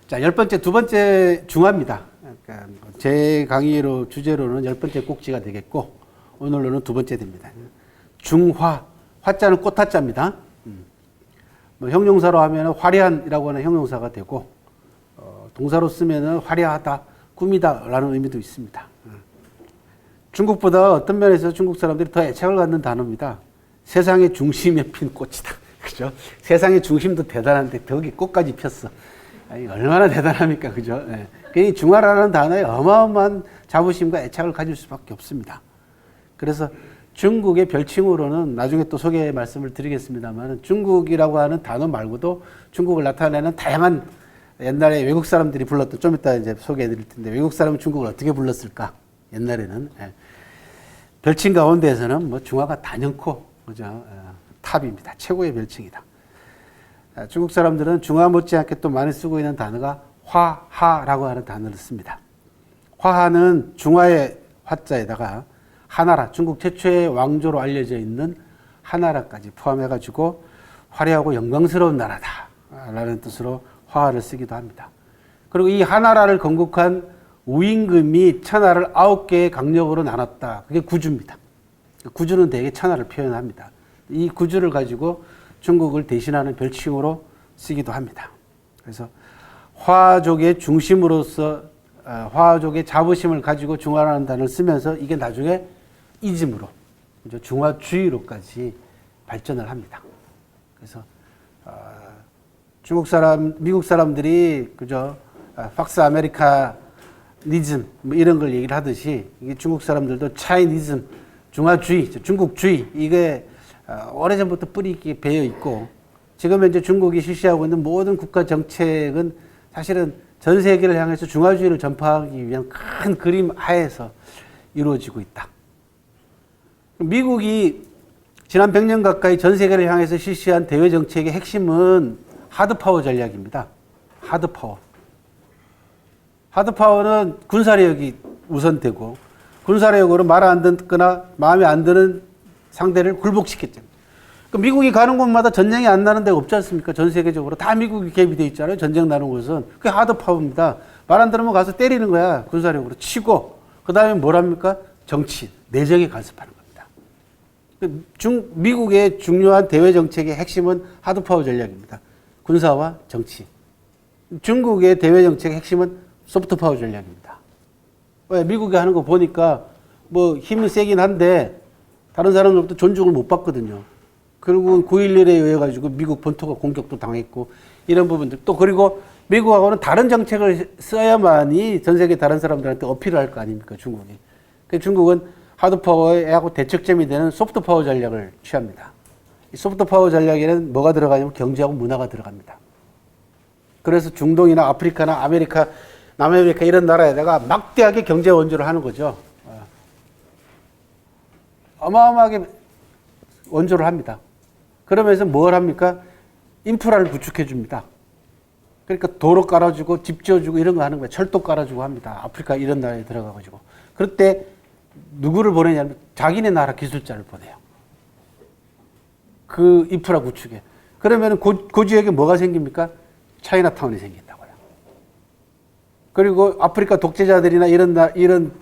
자, 10번째, 두 번째 중화입니다. 그러니까 제 강의로 주제로는 10번째 꼭지가 되겠고 오늘로는 두 번째 됩니다. 중화, 화자는 꽃화자입니다. 뭐 형용사로 하면 화려한이라고 하는 형용사가 되고 동사로 쓰면 화려하다, 꾸미다 라는 의미도 있습니다. 중국보다 어떤 면에서 중국 사람들이 더 애착을 갖는 단어입니다. 세상의 중심에 핀 꽃이다. 그죠? 세상의 중심도 대단한데 거기 꽃까지 폈어. 아니, 얼마나 대단합니까? 그죠? 네. 괜히 중화라는 단어에 어마어마한 자부심과 애착을 가질 수밖에 없습니다. 그래서 중국의 별칭으로는 나중에 또 소개 말씀을 드리겠습니다만 중국이라고 하는 단어 말고도 중국을 나타내는 다양한 옛날에 외국 사람들이 불렀던, 좀 이따 이제 소개해 드릴 텐데, 외국 사람은 중국을 어떻게 불렀을까? 옛날에는. 예. 별칭 가운데에서는 뭐 중화가 단연코, 그죠? 탑입니다. 최고의 별칭이다. 중국 사람들은 중화 못지않게 또 많이 쓰고 있는 단어가 화하라고 하는 단어를 씁니다. 화하는 중화의 화자에다가 하나라, 중국 최초의 왕조로 알려져 있는 하나라까지 포함해가지고 화려하고 영광스러운 나라다 라는 뜻으로 화하를 쓰기도 합니다. 그리고 이 하나라를 건국한 우임금이 천하를 9개의 강력으로 나눴다. 그게 구주입니다. 구주는 대개 천하를 표현합니다. 이 구주를 가지고 중국을 대신하는 별칭으로 쓰기도 합니다. 그래서 화족의 중심으로서 화족의 자부심을 가지고 중화라는 단어를 쓰면서 이게 나중에 이즘으로, 중화주의로까지 발전을 합니다. 그래서 중국 사람, 미국 사람들이 그저 팍스 아메리카니즘 뭐 이런 걸 얘기를 하듯이 이게 중국 사람들도 차이니즘, 중화주의, 중국주의 이게 오래전부터 뿌리 있게 배어 있고 지금 현재 중국이 실시하고 있는 모든 국가 정책은 사실은 전 세계를 향해서 중화주의를 전파하기 위한 큰 그림 하에서 이루어지고 있다. 미국이 지난 100년 가까이 전 세계를 향해서 실시한 대외 정책의 핵심은 하드파워 전략입니다. 하드파워. 하드파워는 군사력이 우선되고 군사력으로 말 안 듣거나 마음에 안 드는 상대를 굴복시켰죠. 그러니까 미국이 가는 곳마다 전쟁이 안 나는 데가 없지 않습니까? 전 세계적으로 다 미국이 개입이 돼 있잖아요. 전쟁 나는 곳은. 그게 하드파워입니다. 말 안 들으면 가서 때리는 거야. 군사력으로 치고. 그 다음에 뭐랍니까? 정치, 내정에 간섭하는 겁니다. 미국의 중요한 대외 정책의 핵심은 하드파워 전략입니다. 군사와 정치. 중국의 대외 정책의 핵심은 소프트파워 전략입니다. 왜? 미국이 하는 거 보니까 뭐 힘이 세긴 한데 다른 사람들부터 존중을 못 받거든요. 그리고 9.11에 의해 가지고 미국 본토가 공격도 당했고 이런 부분들. 또 그리고 미국하고는 다른 정책을 써야만이 전 세계 다른 사람들한테 어필을 할 거 아닙니까, 중국이. 그래서 중국은 하드파워하고 대척점이 되는 소프트파워 전략을 취합니다. 이 소프트파워 전략에는 뭐가 들어가냐면 경제하고 문화가 들어갑니다. 그래서 중동이나 아프리카나 아메리카, 남아메리카 이런 나라에다가 막대하게 경제 원조를 하는 거죠. 어마어마하게 원조를 합니다. 그러면서 뭘 합니까? 인프라를 구축해 줍니다. 그러니까 도로 깔아주고 집 지어주고 이런 거 하는 거예요. 철도 깔아주고 합니다. 아프리카 이런 나라에 들어가가지고. 그럴 때 누구를 보내냐면 자기네 나라 기술자를 보내요. 그 인프라 구축에. 그러면 그 지역에 뭐가 생깁니까? 차이나타운이 생긴다고요. 그리고 아프리카 독재자들이나 이런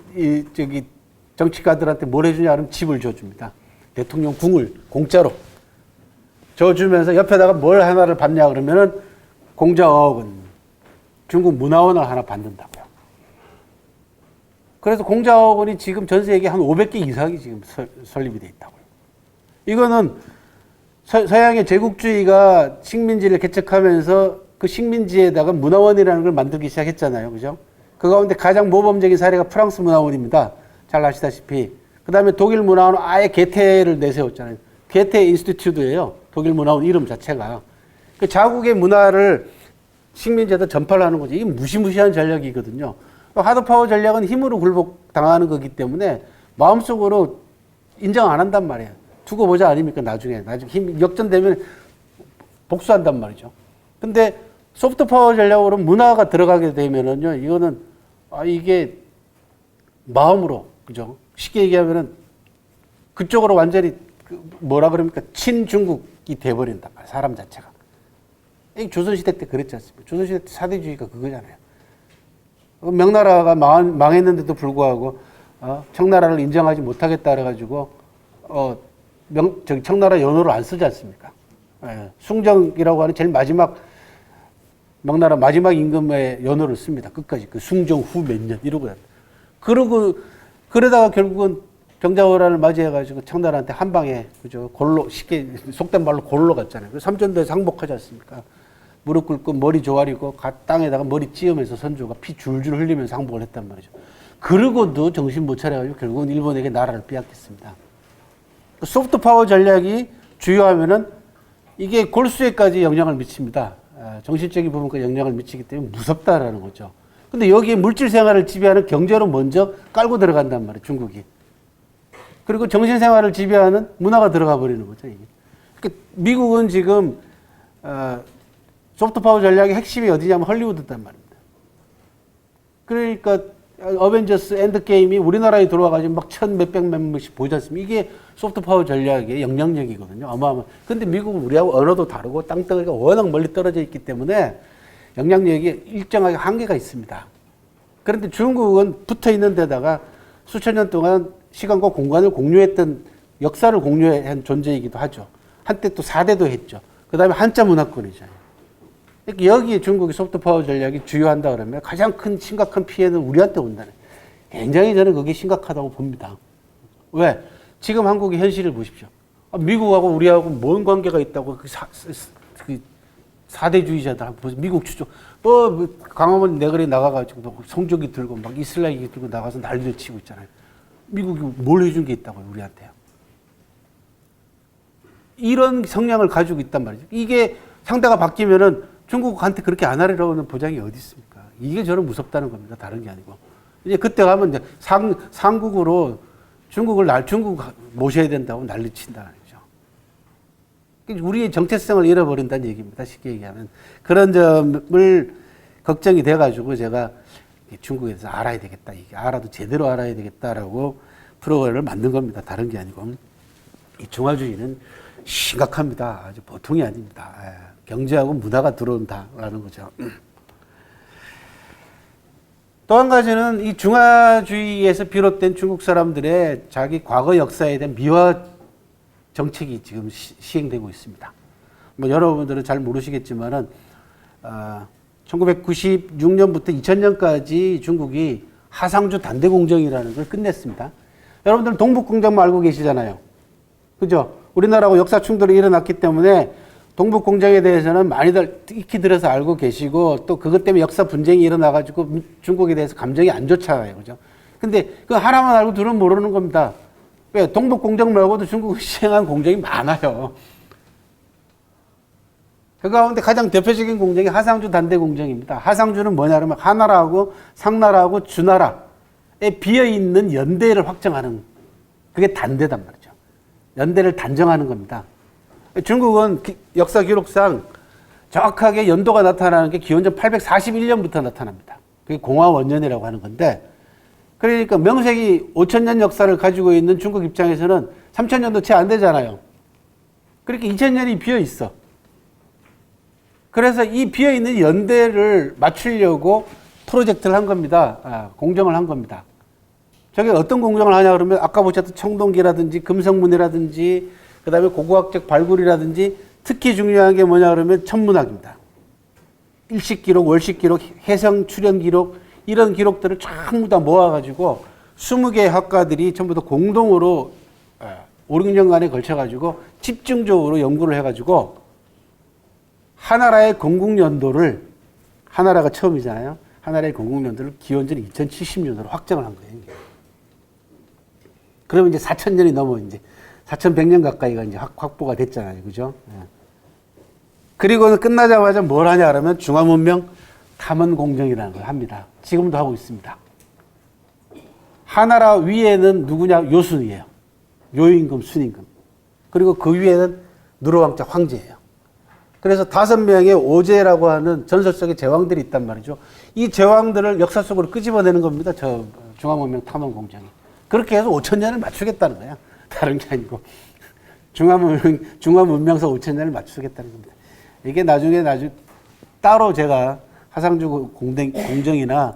정치가들한테 뭘 해주냐 하면 집을 줘줍니다. 대통령 궁을 공짜로 줘주면서 옆에다가 뭘 하나를 받냐 그러면은 공자 5억 원, 중국 문화원을 하나 받는다고요. 그래서 공자 5억 원이 지금 전 세계에 한 500개 이상이 지금 설립이 돼 있다고요. 이거는 서양의 제국주의가 식민지를 개척하면서 그 식민지에다가 문화원이라는 걸 만들기 시작했잖아요. 그죠? 그 가운데 가장 모범적인 사례가 프랑스 문화원입니다. 잘 아시다시피. 그 다음에 독일 문화원은 아예 게테를 내세웠잖아요. 게테 인스티튜트예요. 독일 문화원 이름 자체가. 그 자국의 문화를 식민지에다 전파를 하는 거죠. 이게 무시무시한 전략이거든요. 하드파워 전략은 힘으로 굴복당하는 거기 때문에 마음속으로 인정 안 한단 말이에요. 두고 보자 아닙니까? 나중에 힘 역전되면 복수한단 말이죠. 근데 소프트파워 전략으로 문화가 들어가게 되면은요, 이거는 이게 마음으로, 그죠? 쉽게 얘기하면은 그쪽으로 완전히 뭐라 그럽니까? 친중국이 돼버린단 말이에요. 사람 자체가. 이 조선시대 때 그랬지 않습니까? 조선시대 때 사대주의가 그거잖아요. 명나라가 망했는데도 불구하고 청나라를 인정하지 못하겠다 그래가지고 청나라 연호를 안 쓰지 않습니까? 예, 숭정이라고 하는 제일 마지막 명나라 마지막 임금의 연호를 씁니다. 끝까지 그 숭정 후 몇 년 이러고 그러고 그러다가 결국은 병자호란을 맞이해가지고 청나라한테 한 방에 그죠 골로 쉽게 속된 말로 골로 갔잖아요. 그래서 삼전도에서 항복하지 않습니까? 무릎 꿇고 머리 조아리고 땅에다가 머리 찧으면서 선조가 피 줄줄 흘리면서 항복을 했단 말이죠. 그러고도 정신 못 차려가지고 결국은 일본에게 나라를 빼앗겼습니다. 소프트 파워 전략이 주요하면은 이게 골수에까지 영향을 미칩니다. 정신적인 부분까지 영향을 미치기 때문에 무섭다라는 거죠. 근데 여기에 물질 생활을 지배하는 경제로 먼저 깔고 들어간단 말이에요, 중국이. 그리고 정신 생활을 지배하는 문화가 들어가 버리는 거죠, 이게. 그러니까 미국은 지금, 소프트 파워 전략의 핵심이 어디냐면 헐리우드단 말입니다. 그러니까 어벤져스 엔드게임이 우리나라에 들어와가지고 막 몇백 명씩 보지 않습니까? 이게 소프트 파워 전략의 영향력이거든요. 어마어마. 근데 미국은 우리하고 언어도 다르고 땅덩어리가 워낙 멀리 떨어져 있기 때문에 영향력이 일정하게 한계가 있습니다. 그런데 중국은 붙어 있는 데다가 수천 년 동안 시간과 공간을 공유했던 역사를 공유한 존재이기도 하죠. 한때 또 4대도 했죠. 그 다음에 한자 문화권이잖아요. 여기에 중국의 소프트 파워 전략이 주요한다 그러면 가장 큰 심각한 피해는 우리한테 온다는. 굉장히 저는 그게 심각하다고 봅니다. 왜? 지금 한국의 현실을 보십시오. 미국하고 우리하고 뭔 관계가 있다고 그 사대주의자들 미국 추종 강화문 내거리 나가가지고 성조기 들고 막 이슬람기 들고 나가서 난리를 치고 있잖아요. 미국이 뭘 해준 게 있다고요, 우리한테요. 이런 성향을 가지고 있단 말이죠. 이게 상대가 바뀌면은 중국한테 그렇게 안 하리라고 하는 보장이 어디 있습니까? 이게 저는 무섭다는 겁니다. 다른 게 아니고. 이제 그때 가면 이제 상국으로 중국 모셔야 된다고 난리 친다는 거죠. 우리의 정체성을 잃어버린다는 얘기입니다. 쉽게 얘기하면. 그런 점을 걱정이 돼가지고 제가 중국에서 알아야 되겠다. 이게 알아도 제대로 알아야 되겠다라고 프로그램을 만든 겁니다. 다른 게 아니고. 이 중화주의는 심각합니다. 아주 보통이 아닙니다. 경제하고 문화가 들어온다라는 거죠. 또 한 가지는 이 중화주의에서 비롯된 중국 사람들의 자기 과거 역사에 대한 미화 정책이 지금 시행되고 있습니다. 뭐 여러분들은 잘 모르시겠지만은 1996년부터 2000년까지 중국이 하상주 단대공정이라는 걸 끝냈습니다. 여러분들 동북공정만 알고 계시잖아요. 그죠? 우리나라하고 역사 충돌이 일어났기 때문에 동북공정에 대해서는 많이들 익히 들어서 알고 계시고 또 그것 때문에 역사 분쟁이 일어나가지고 중국에 대해서 감정이 안 좋잖아요. 그죠? 근데 그 하나만 알고 둘은 모르는 겁니다. 왜? 동북공정 말고도 중국이 시행한 공정이 많아요. 그 가운데 가장 대표적인 공정이 하상주 단대공정입니다. 하상주는 뭐냐 그러면 하나라하고 상나라하고 주나라에 비어있는 연대를 확정하는 그게 단대단 말이죠. 연대를 단정하는 겁니다. 중국은 역사 기록상 정확하게 연도가 나타나는 게 기원전 841년부터 나타납니다. 그게 공화원년이라고 하는 건데 그러니까 명색이 5000년 역사를 가지고 있는 중국 입장에서는 3000년도 채 안 되잖아요. 그렇게 2000년이 비어 있어. 그래서 이 비어 있는 연대를 맞추려고 프로젝트를 한 겁니다. 공정을 한 겁니다. 저게 어떤 공정을 하냐 그러면 아까 보셨던 청동기라든지 금성문이라든지 그 다음에 고고학적 발굴이라든지 특히 중요한 게 뭐냐 그러면 천문학입니다. 일식기록, 월식기록, 해성 출현 기록 이런 기록들을 전부 다 모아가지고 20개의 학과들이 전부 다 공동으로 5, 6년간에 걸쳐가지고 집중적으로 연구를 해가지고 하나라의 건국연도를 하나라가 처음이잖아요. 하나라의 건국연도를 기원전 2070년으로 확정을 한 거예요. 그러면 이제 4000년이 넘어 이제 4100년 가까이가 이제 확보가 됐잖아요. 그죠? 그리고는 끝나자마자 뭘 하냐 그러면 중화문명 탐험공정이라는 걸 합니다. 지금도 하고 있습니다. 하나라 위에는 누구냐? 요순이에요. 요임금, 순임금. 그리고 그 위에는 누르왕자 황제예요. 그래서 5명의 오제라고 하는 전설 속의 제왕들이 있단 말이죠. 이 제왕들을 역사 속으로 끄집어내는 겁니다. 저 중화문명 탐험공정이. 그렇게 해서 5000년을 맞추겠다는 거야. 다른 게 아니고. 중화문명서 5000년을 맞추겠다는 겁니다. 이게 나중에 따로 제가 하상주 공정이나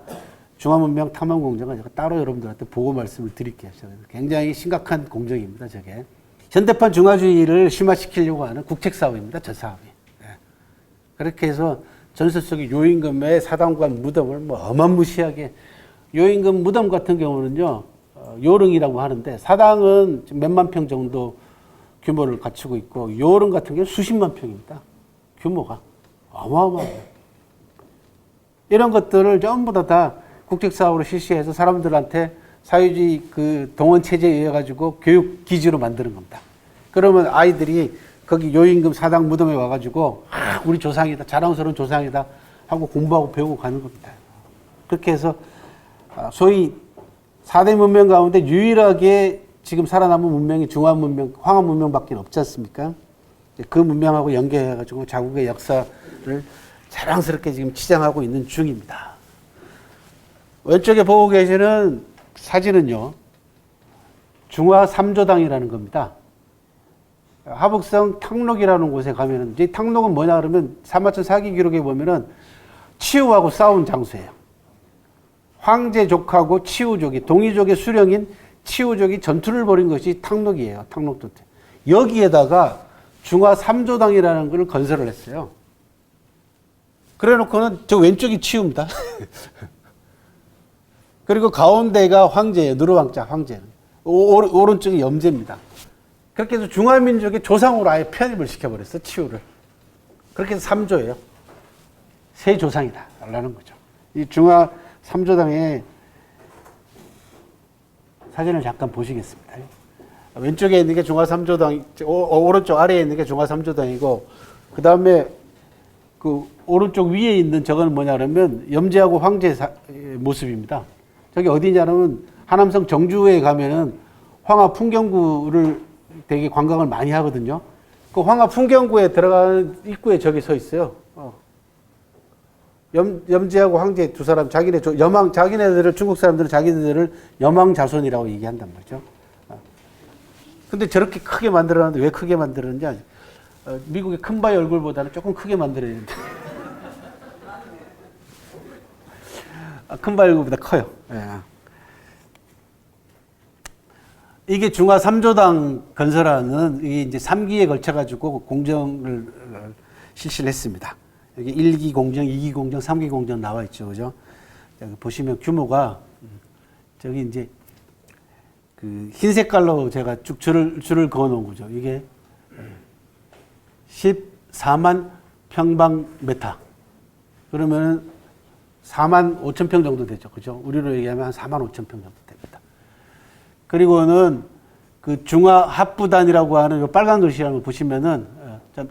중화문명 탐험 공정은 제가 따로 여러분들한테 보고 말씀을 드릴게요. 굉장히 심각한 공정입니다. 저게 현대판 중화주의를 심화시키려고 하는 국책 사업입니다. 저 사업이. 네. 그렇게 해서 전설 속의 요임금의 사당관 무덤을 뭐 어마무시하게, 요임금 무덤 같은 경우는요 요릉이라고 하는데 사당은 몇만 평 정도 규모를 갖추고 있고 요릉 같은 경우는 수십만 평입니다. 규모가 어마어마해요. 이런 것들을 전부 다 국책 사업으로 실시해서 사람들한테 사회주의 그 동원 체제에 의해 가지고 교육 기지로 만드는 겁니다. 그러면 아이들이 거기 요임금 사당 무덤에 와가지고 우리 조상이다, 자랑스러운 조상이다 하고 공부하고 배우고 가는 겁니다. 그렇게 해서 소위 4대 문명 가운데 유일하게 지금 살아남은 문명이 중화 문명, 황하 문명밖에 없지 않습니까? 그 문명하고 연계해가지고 자국의 역사를 자랑스럽게 지금 치장하고 있는 중입니다. 왼쪽에 보고 계시는 사진은요, 중화 3조당이라는 겁니다. 하북성 탕록이라는 곳에 가면은, 이 탕록은 뭐냐 그러면 사마천 사기 기록에 보면은 치우하고 싸운 장소예요. 황제족하고 치우족이, 동이족의 수령인 치우족이 전투를 벌인 것이 탕록이에요. 탕록도 때. 여기에다가 중화 3조당이라는 걸 건설을 했어요. 그래 놓고는 저 왼쪽이 치우입니다. 그리고 가운데가 황제예요. 누르왕자 황제는. 오른쪽이 염제입니다. 그렇게 해서 중화민족의 조상으로 아예 편입을 시켜버렸어, 치우를. 그렇게 해서 3조예요. 세 조상이다 라는 거죠. 이 중화 3조당의 사진을 잠깐 보시겠습니다. 왼쪽에 있는 게 중화 3조당, 오른쪽 아래에 있는 게 중화 3조당이고, 그 다음에 그 오른쪽 위에 있는 저거는 뭐냐 그러면 염제하고 황제 모습입니다. 저기 어디냐면 하남성 정주에 가면은 황하 풍경구를 되게 관광을 많이 하거든요. 그 황하 풍경구에 들어가는 입구에 저기 서 있어요. 염제하고 황제 두 사람, 자기네들을, 중국 사람들은 자기네들을 염왕 자손이라고 얘기한단 말이죠. 근데 저렇게 크게 만들어놨는데 왜 크게 만들었는지, 미국의 큰바위 얼굴보다는 조금 크게 만들어야 되는데. 큰바위 얼굴보다 커요. 예. 이게 중화 3조당 건설하는, 이게 이제 3기에 걸쳐가지고 공정을 실시를 했습니다. 여기 1기 공정, 2기 공정, 3기 공정 나와 있죠. 그죠? 여기 보시면 규모가, 저기 이제 그 흰 색깔로 제가 쭉 줄을 그어 놓은 거죠. 이게 14만 평방미터. 그러면은 4만 5천 평 정도 되죠. 그죠? 우리로 얘기하면 한 4만 5천 평 정도 됩니다. 그리고는 그 중화 합부단이라고 하는 요 빨간 글씨라는 거 보시면은,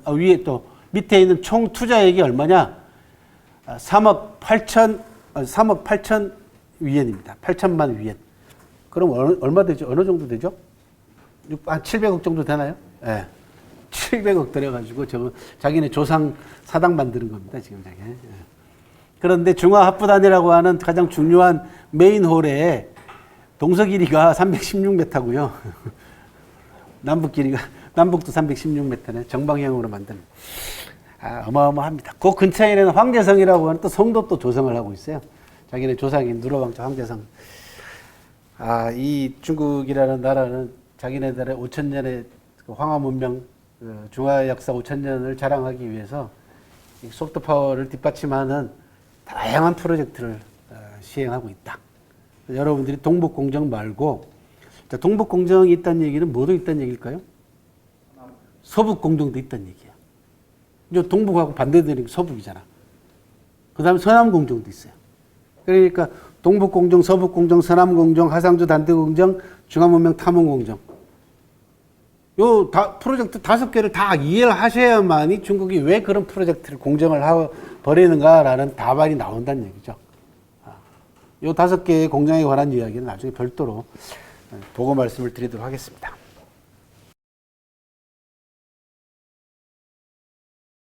위에 또 밑에 있는 총 투자액이 얼마냐? 3억 8천 위엔입니다. 8천만 위엔. 그럼 얼마 되죠? 어느 정도 되죠? 한 700억 정도 되나요? 예. 네. 700억 들여가지고 저거 자기네 조상 사당 만드는 겁니다. 지금 저게. 예. 그런데 중화 합부단이라고 하는 가장 중요한 메인 홀에 동서 길이가 316m고요. 남북 길이가, 남북도 316m네. 정방향으로 만드는. 어마어마합니다. 그 근처에는 황제성이라고 하는 또 성도 또 조성을 하고 있어요. 자기네 조상인 누르왕자 황제성. 이 중국이라는 나라는 자기네들의 5천년의 황하 문명, 중화 역사 5천년을 자랑하기 위해서 소프트 파워를 뒷받침하는 다양한 프로젝트를 시행하고 있다. 여러분들이 동북공정 말고, 동북공정이 있다는 얘기는 뭐도 있다는 얘기일까요? 서북공정도 있다는 얘기야. 이제 동북하고 반대되는 서북이잖아. 그 다음에 서남공정도 있어요. 그러니까 동북공정, 서북공정, 서남공정, 하상주 단대공정, 중화문명 탐험공정. 요 프로젝트 5개를 다 이해를 하셔야만이 중국이 왜 그런 프로젝트를 공정을 벌이는가라는 답안이 나온다는 얘기죠. 요 5개의 공정에 관한 이야기는 나중에 별도로 보고 말씀을 드리도록 하겠습니다.